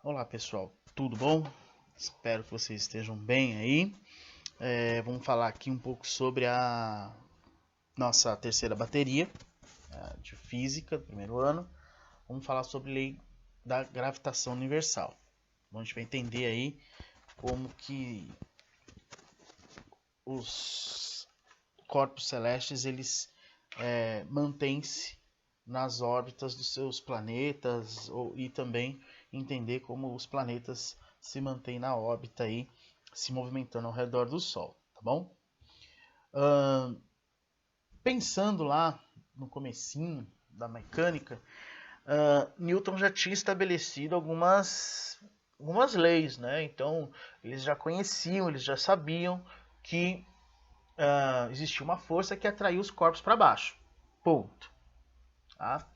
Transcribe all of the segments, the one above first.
Olá pessoal, tudo bom? Espero que vocês estejam bem aí. Vamos falar aqui um pouco sobre a nossa terceira bateria de física do primeiro ano. Vamos falar sobre a lei da gravitação universal. A gente vai entender aí como que os corpos celestes eles mantêm-se nas órbitas dos seus planetas e também entender como os planetas se mantêm na órbita aí, se movimentando ao redor do Sol, tá bom? Pensando lá no comecinho da mecânica, Newton já tinha estabelecido algumas leis, né? Então eles já conheciam, eles já sabiam que existia uma força que atraía os corpos para baixo. Ponto. Tá?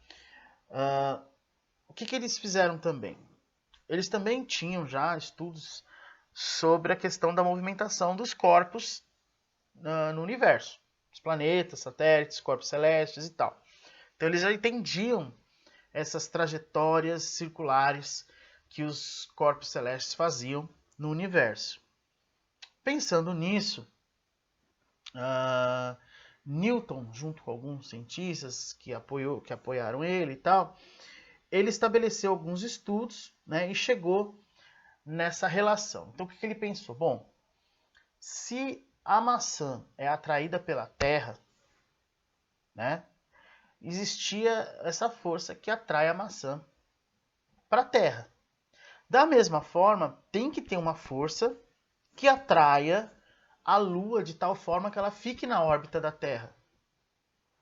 O que eles fizeram também? Eles também tinham já estudos sobre a questão da movimentação dos corpos no universo. Os planetas, satélites, corpos celestes e tal. Então eles já entendiam essas trajetórias circulares que os corpos celestes faziam no universo. Pensando nisso, Newton, junto com alguns cientistas que apoiaram ele e tal, ele estabeleceu alguns estudos, né, e chegou nessa relação. Então o que ele pensou? Bom, se a maçã é atraída pela Terra, né, existia essa força que atrai a maçã para a Terra. Da mesma forma, tem que ter uma força que atraia a Lua de tal forma que ela fique na órbita da Terra.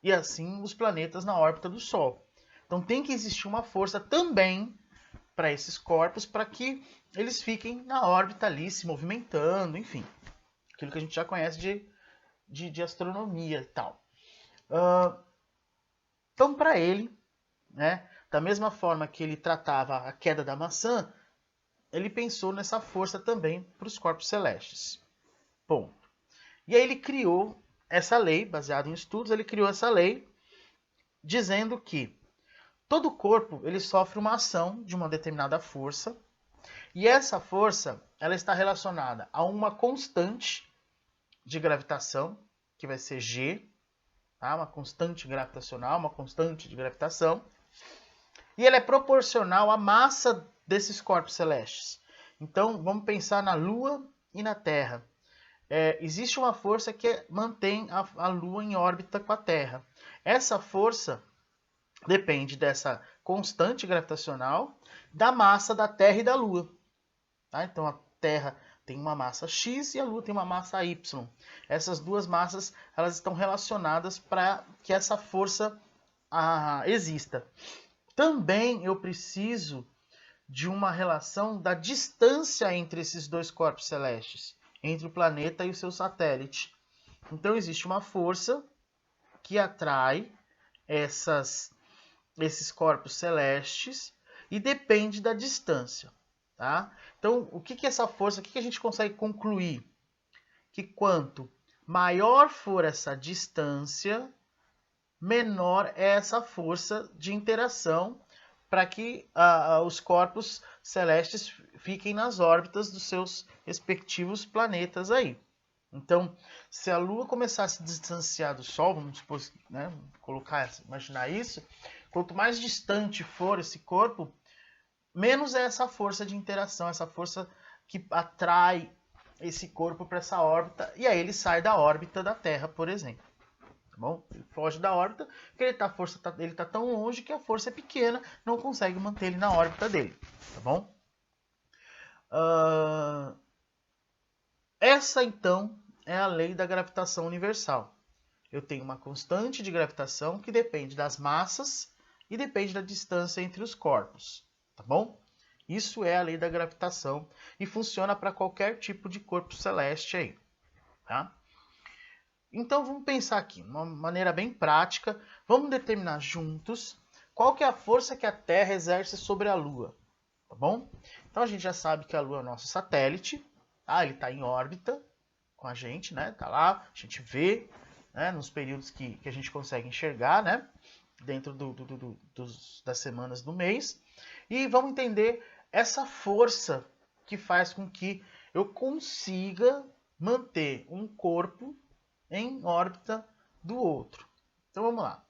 E assim os planetas na órbita do Sol. Então tem que existir uma força também para esses corpos para que eles fiquem na órbita ali, se movimentando, enfim. Aquilo que a gente já conhece de astronomia e tal. Então, para ele, né, da mesma forma que ele tratava a queda da maçã, ele pensou nessa força também para os corpos celestes. Ponto. E aí ele criou essa lei, baseado em estudos, ele criou essa lei dizendo que todo corpo ele sofre uma ação de uma determinada força, e essa força ela está relacionada a uma constante de gravitação, que vai ser G, tá? Uma constante gravitacional, uma constante de gravitação, e ela é proporcional à massa desses corpos celestes. Então, vamos pensar na Lua e na Terra. Existe uma força que mantém a Lua em órbita com a Terra. Essa força depende dessa constante gravitacional, da massa da Terra e da Lua. Tá? Então, a Terra tem uma massa x e a Lua tem uma massa y. Essas duas massas elas estão relacionadas para que essa força exista. Também eu preciso de uma relação da distância entre esses dois corpos celestes, entre o planeta e o seu satélite. Então existe uma força que atrai esses corpos celestes e depende da distância. Tá? Então, o que é essa força? O que a gente consegue concluir? Que quanto maior for essa distância, menor é essa força de interação para que os corpos celestes fiquem nas órbitas dos seus respectivos planetas aí. Então, se a Lua começar a se distanciar do Sol, vamos supor, né, imaginar isso, quanto mais distante for esse corpo, menos é essa força de interação, essa força que atrai esse corpo para essa órbita, e aí ele sai da órbita da Terra, por exemplo. Tá bom? Ele foge da órbita, porque ele está tão longe que a força é pequena, não consegue manter ele na órbita dele. Tá bom? Essa então é a lei da gravitação universal. Eu tenho uma constante de gravitação que depende das massas e depende da distância entre os corpos. Tá bom? Isso é a lei da gravitação e funciona para qualquer tipo de corpo celeste aí. Tá? Então vamos pensar aqui, uma maneira bem prática, vamos determinar juntos qual que é a força que a Terra exerce sobre a Lua, tá bom? Então a gente já sabe que a Lua é o nosso satélite, tá? Ele está em órbita com a gente, né? Tá lá, a gente vê, né? Nos períodos que a gente consegue enxergar, né? Dentro das semanas do mês. E vamos entender essa força que faz com que eu consiga manter um corpo em órbita do outro. Então vamos lá.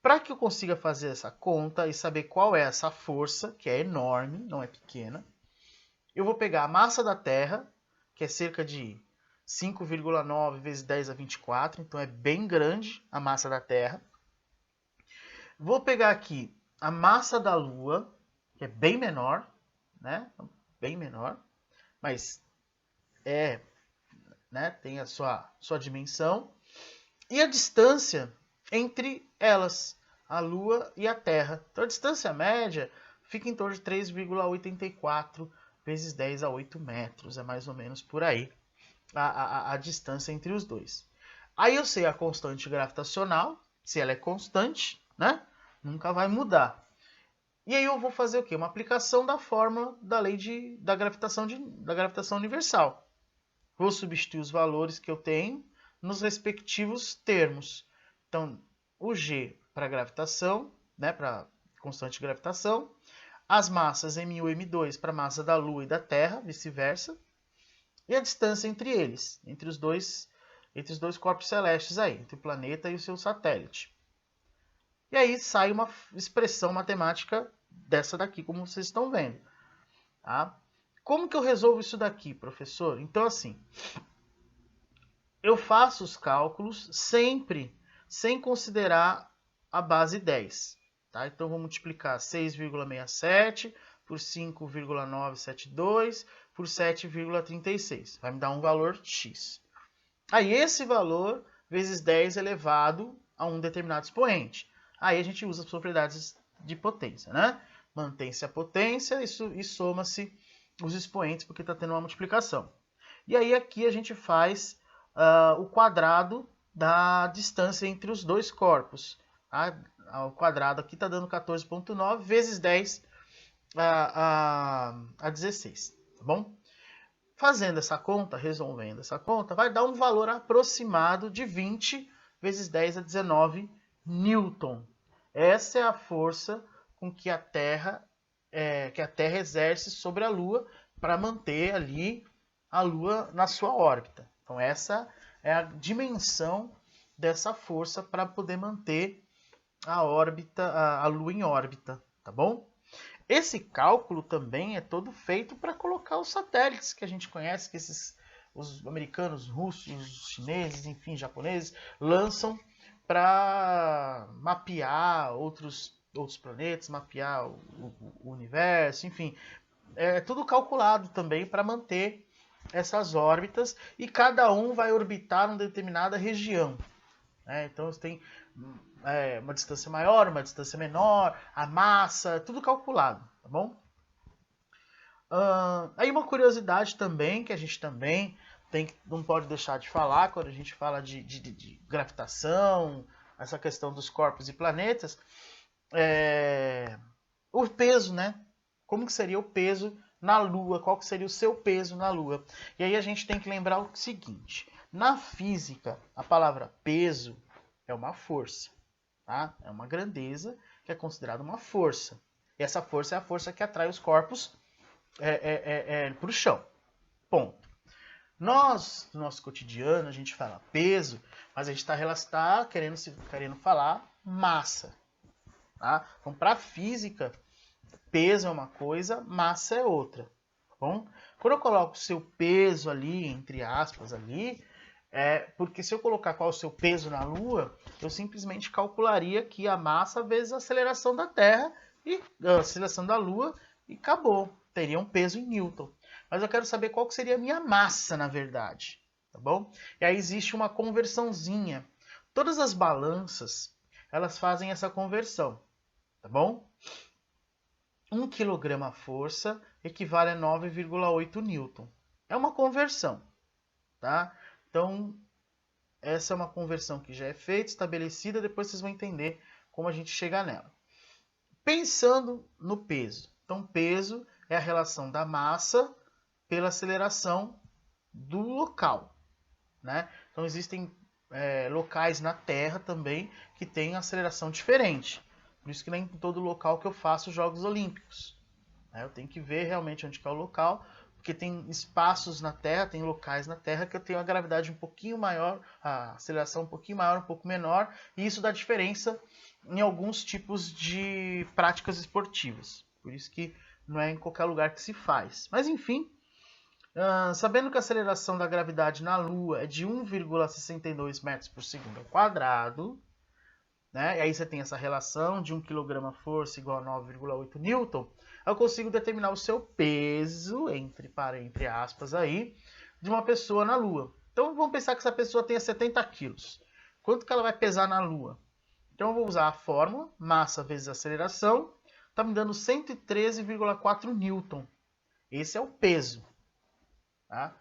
Para que eu consiga fazer essa conta e saber qual é essa força, que é enorme, não é pequena, eu vou pegar a massa da Terra, que é cerca de 5,9 vezes 10 a 24, então é bem grande a massa da Terra. Vou pegar aqui a massa da Lua, que é bem menor, né? Bem menor, mas tem a sua dimensão. E a distância entre elas, a Lua e a Terra. Então a distância média fica em torno de 3,84 vezes 10 a 8 metros. É mais ou menos por aí a distância entre os dois. Aí eu sei a constante gravitacional, se ela é constante, né? Nunca vai mudar. E aí eu vou fazer o quê? Uma aplicação da fórmula da lei da gravitação universal. Vou substituir os valores que eu tenho nos respectivos termos. Então, o G para gravitação, né, para constante de gravitação, as massas M1 e M2 para a massa da Lua e da Terra, vice-versa, e a distância entre eles, entre os dois corpos celestes aí, entre o planeta e o seu satélite. E aí sai uma expressão matemática dessa daqui, como vocês estão vendo. Tá? Como que eu resolvo isso daqui, professor? Então, assim, eu faço os cálculos sempre sem considerar a base 10. Tá? Então, eu vou multiplicar 6,67 por 5,972 por 7,36. Vai me dar um valor x. Aí, esse valor vezes 10 elevado a um determinado expoente. Aí a gente usa as propriedades de potência, né? Mantém-se a potência e soma-se os expoentes, porque está tendo uma multiplicação. E aí aqui a gente faz o quadrado da distância entre os dois corpos. O quadrado aqui está dando 14,9 vezes 10 a 16, tá bom? Fazendo essa conta, resolvendo essa conta, vai dar um valor aproximado de 20 vezes 10 a 19 Newton. Essa é a força com que a Terra exerce sobre a Lua para manter ali a Lua na sua órbita. Então essa é a dimensão dessa força para poder manter a Lua em órbita, tá bom? Esse cálculo também é todo feito para colocar os satélites que a gente conhece, que os americanos, russos, chineses, enfim, japoneses, lançam para mapear outros planetas, mapear o universo, enfim. É tudo calculado também para manter essas órbitas e cada um vai orbitar numa determinada região. Então você tem uma distância maior, uma distância menor, a massa, tudo calculado, tá bom? Aí uma curiosidade também, que a gente também não pode deixar de falar quando a gente fala de gravitação, essa questão dos corpos e planetas, o peso, né? Como que seria o peso na Lua? Qual que seria o seu peso na Lua? E aí a gente tem que lembrar o seguinte, na física, a palavra peso é uma força, tá? É uma grandeza que é considerada uma força. E essa força é a força que atrai os corpos para o chão. Ponto. Nós, no nosso cotidiano, a gente fala peso, mas a gente está querendo falar massa. Tá? Então, para a física, peso é uma coisa, massa é outra. Tá bom? Quando eu coloco o seu peso ali, entre aspas, ali, porque se eu colocar qual é o seu peso na Lua, eu simplesmente calcularia aqui a massa vezes a aceleração da Terra e a aceleração da Lua e acabou. Teria um peso em Newton. Mas eu quero saber qual que seria a minha massa, na verdade. Tá bom? E aí existe uma conversãozinha. Todas as balanças, elas fazem essa conversão. Tá bom? 1 kg força equivale a 9,8 Newton. É uma conversão. Tá? Então, essa é uma conversão que já é feita, estabelecida, depois vocês vão entender como a gente chega nela. Pensando no peso. Então, peso é a relação da massa pela aceleração do local. Né? Então, existem locais na Terra também que têm aceleração diferente. Por isso que nem em todo local que eu faço Jogos Olímpicos. né? Eu tenho que ver realmente onde que é o local, porque tem espaços na Terra, tem locais na Terra que eu tenho a gravidade um pouquinho maior, a aceleração um pouquinho maior, um pouco menor, e isso dá diferença em alguns tipos de práticas esportivas. Por isso que não é em qualquer lugar que se faz. Mas enfim, sabendo que a aceleração da gravidade na Lua é de 1,62 metros por segundo ao quadrado, né? E aí você tem essa relação de 1 kg força igual a 9,8 newton, eu consigo determinar o seu peso, entre aspas aí, de uma pessoa na Lua. Então vamos pensar que essa pessoa tenha 70 quilos. Quanto que ela vai pesar na Lua? Então eu vou usar a fórmula, massa vezes aceleração, está me dando 113,4 newton. Esse é o peso, tá?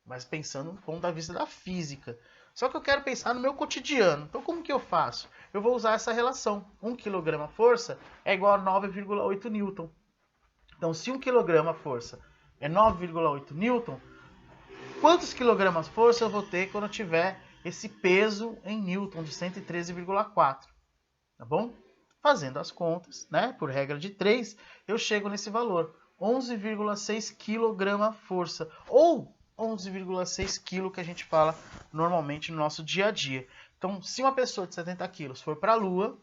Mas pensando do ponto de vista da física. Só que eu quero pensar no meu cotidiano. Então como que eu faço? Eu vou usar essa relação. 1 kg força é igual a 9,8 newton. Então se 1 kg força é 9,8 newton, quantos quilogramas força eu vou ter quando eu tiver esse peso em newton de 113,4? Tá bom? Fazendo as contas, né, por regra de 3, eu chego nesse valor. 11,6 kg força. Ou 11,6 kg que a gente fala normalmente no nosso dia a dia. Então, se uma pessoa de 70 quilos for para a Lua,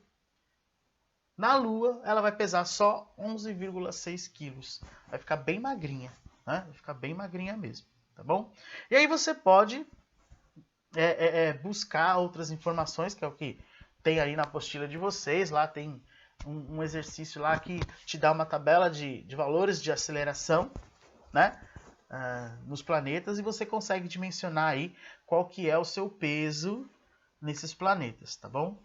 na Lua ela vai pesar só 11,6 quilos. Vai ficar bem magrinha, né? Vai ficar bem magrinha mesmo, tá bom? E aí você pode buscar outras informações, que é o que tem aí na apostila de vocês. Lá tem um exercício lá que te dá uma tabela de valores de aceleração, né? Nos planetas, e você consegue dimensionar aí qual que é o seu peso nesses planetas, tá bom?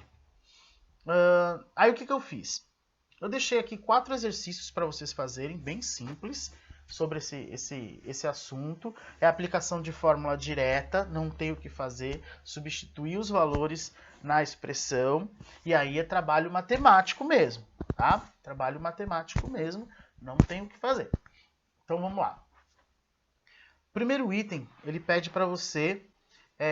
Aí o que eu fiz? Eu deixei aqui 4 exercícios para vocês fazerem, bem simples, sobre esse assunto. É a aplicação de fórmula direta, não tem o que fazer, substituir os valores na expressão, e aí é trabalho matemático mesmo, tá? Trabalho matemático mesmo, não tem o que fazer. Então vamos lá. Primeiro item, ele pede para você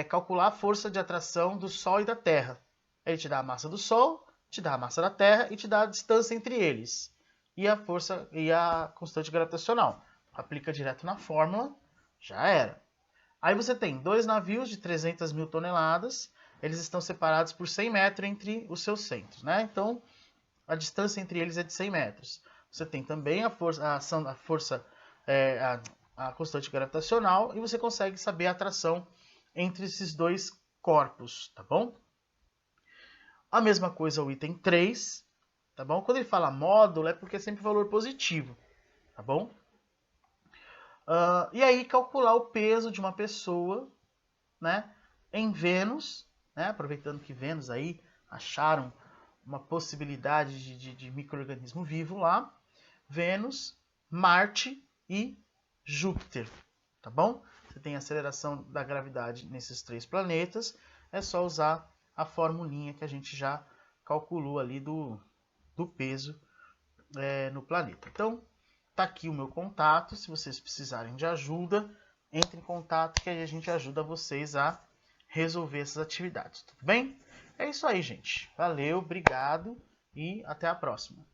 calcular a força de atração do Sol e da Terra. Ele te dá a massa do Sol, te dá a massa da Terra e te dá a distância entre eles. E a força e a constante gravitacional. Aplica direto na fórmula, já era. Aí você tem 2 navios de 300 mil toneladas, eles estão separados por 100 metros entre os seus centros, né? Então, a distância entre eles é de 100 metros. Você tem também a constante gravitacional, e você consegue saber a atração entre esses dois corpos, tá bom? A mesma coisa o item 3, tá bom? Quando ele fala módulo, é porque é sempre valor positivo, tá bom? E aí calcular o peso de uma pessoa, né, em Vênus, né, aproveitando que Vênus aí acharam uma possibilidade de micro-organismo vivo lá, Vênus, Marte e Júpiter, tá bom? Você tem a aceleração da gravidade nesses 3 planetas, é só usar a formulinha que a gente já calculou ali do peso no planeta. Então, tá aqui o meu contato. Se vocês precisarem de ajuda, entre em contato que aí a gente ajuda vocês a resolver essas atividades, tudo bem? É isso aí, gente. Valeu, obrigado e até a próxima.